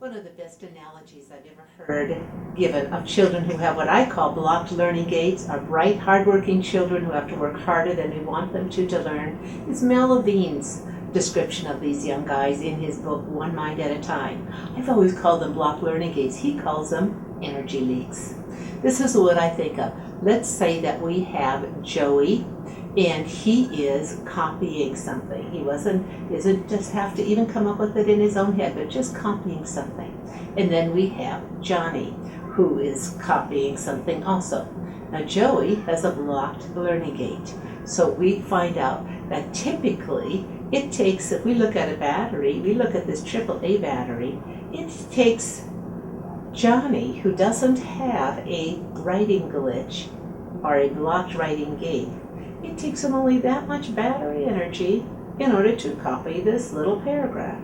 One of the best analogies I've ever heard given of children who have what I call blocked learning gates, are bright, hardworking children who have to work harder than we want them to learn, is Mel Levine's description of these young guys in his book, One Mind at a Time. I've always called them blocked learning gates. He calls them energy leaks. This is what I think of. Let's say that we have Joey, and he is copying something. He doesn't just have to even come up with it in his own head, but just copying something. And then we have Johnny, who is copying something also. Now Joey has a blocked learning gate. So we find out that typically it takes, if we look at a battery, we look at this AAA battery, it takes Johnny, who doesn't have a writing glitch or a blocked writing gate, it takes him only that much battery energy in order to copy this little paragraph.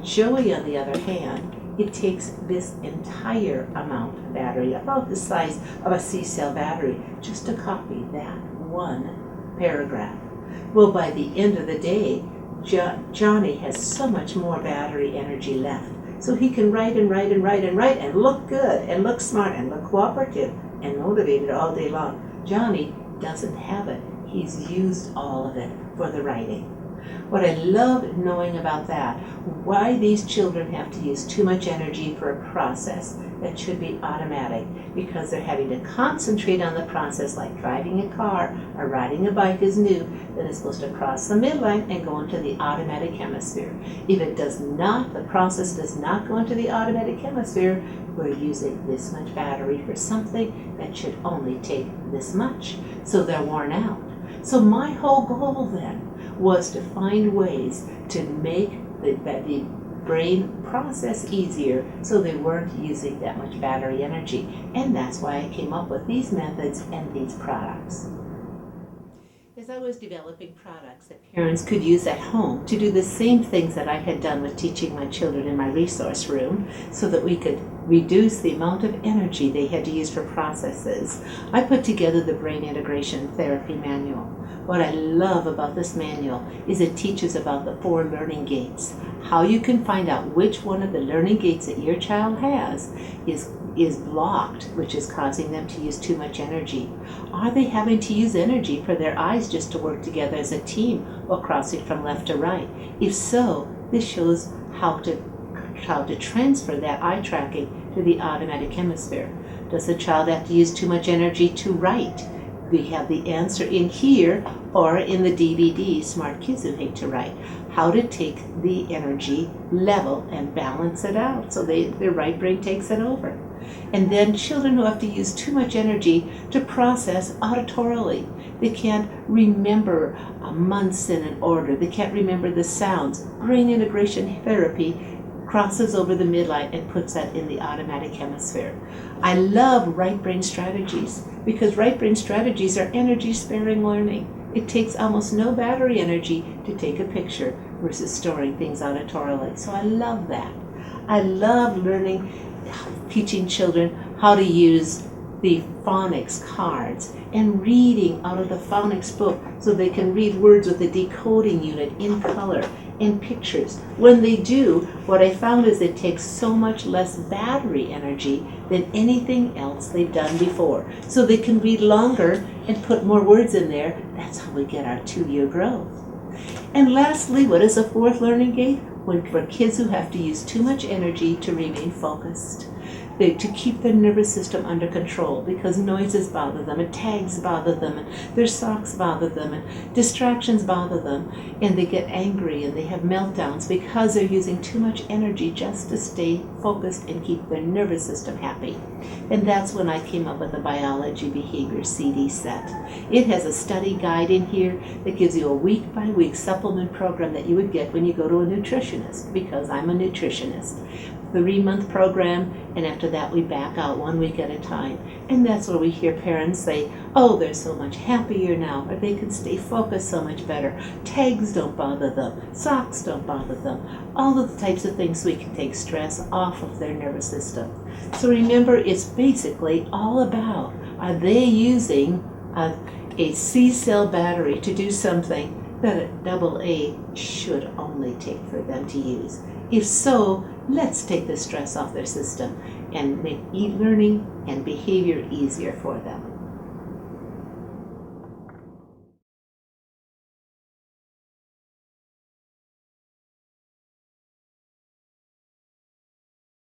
Joey, on the other hand, it takes this entire amount of battery, about the size of a C-cell battery, just to copy that one paragraph. Well, by the end of the day, Johnny has so much more battery energy left. So he can write and write and write and write and look good and look smart and look cooperative and motivated all day long. Johnny doesn't have it. He's used all of it for the writing. What I love knowing about that, why these children have to use too much energy for a process that should be automatic, because they're having to concentrate on the process, like driving a car or riding a bike is new, then it's supposed to cross the midline and go into the automatic hemisphere. If it does not, the process does not go into the automatic hemisphere, we're using this much battery for something that should only take this much. So they're worn out. So my whole goal then was to find ways to make the brain process easier so they weren't using that much battery energy. And that's why I came up with these methods and these products. As I was developing products that parents could use at home to do the same things that I had done with teaching my children in my resource room, so that we could reduce the amount of energy they had to use for processes, I put together the Brain Integration Therapy Manual. What I love about this manual is it teaches about the 4 learning gates, how you can find out which one of the learning gates that your child has is blocked, which is causing them to use too much energy. Are they having to use energy for their eyes just to work together as a team while crossing from left to right? If so, this shows how to transfer that eye tracking to the automatic hemisphere. Does the child have to use too much energy to write? We have the answer in here or in the DVD, Smart Kids Who Hate to Write, how to take the energy level and balance it out so their right brain takes it over. And then children who have to use too much energy to process auditorily. They can't remember months in an order. They can't remember the sounds. Brain integration therapy crosses over the midline and puts that in the automatic hemisphere. I love right brain strategies because right brain strategies are energy sparing learning. It takes almost no battery energy to take a picture versus storing things auditorily. So I love that. I love teaching children how to use the phonics cards and reading out of the phonics book so they can read words with the decoding unit in color and pictures. When they do, what I found is it takes so much less battery energy than anything else they've done before. So they can read longer and put more words in there. That's how we get our 2-year growth. And lastly, what is a 4th learning gate? For kids who have to use too much energy to remain focused, to keep their nervous system under control because noises bother them, and tags bother them, and their socks bother them, and distractions bother them, and they get angry and they have meltdowns because they're using too much energy just to stay focused and keep their nervous system happy. And that's when I came up with the Biology Behavior CD set. It has a study guide in here that gives you a week-by-week supplement program that you would get when you go to a nutritionist, because I'm a nutritionist. 3-month program, and after that we back out 1 week at a time. And that's where we hear parents say, oh, they're so much happier now, or they can stay focused so much better. Tags don't bother them, socks don't bother them, all of the types of things so we can take stress off of their nervous system. So remember, it's basically all about, are they using a C-cell battery to do something that a AA should only take for them to use? If so, Let's take the stress off their system and make e-learning and behavior easier for them.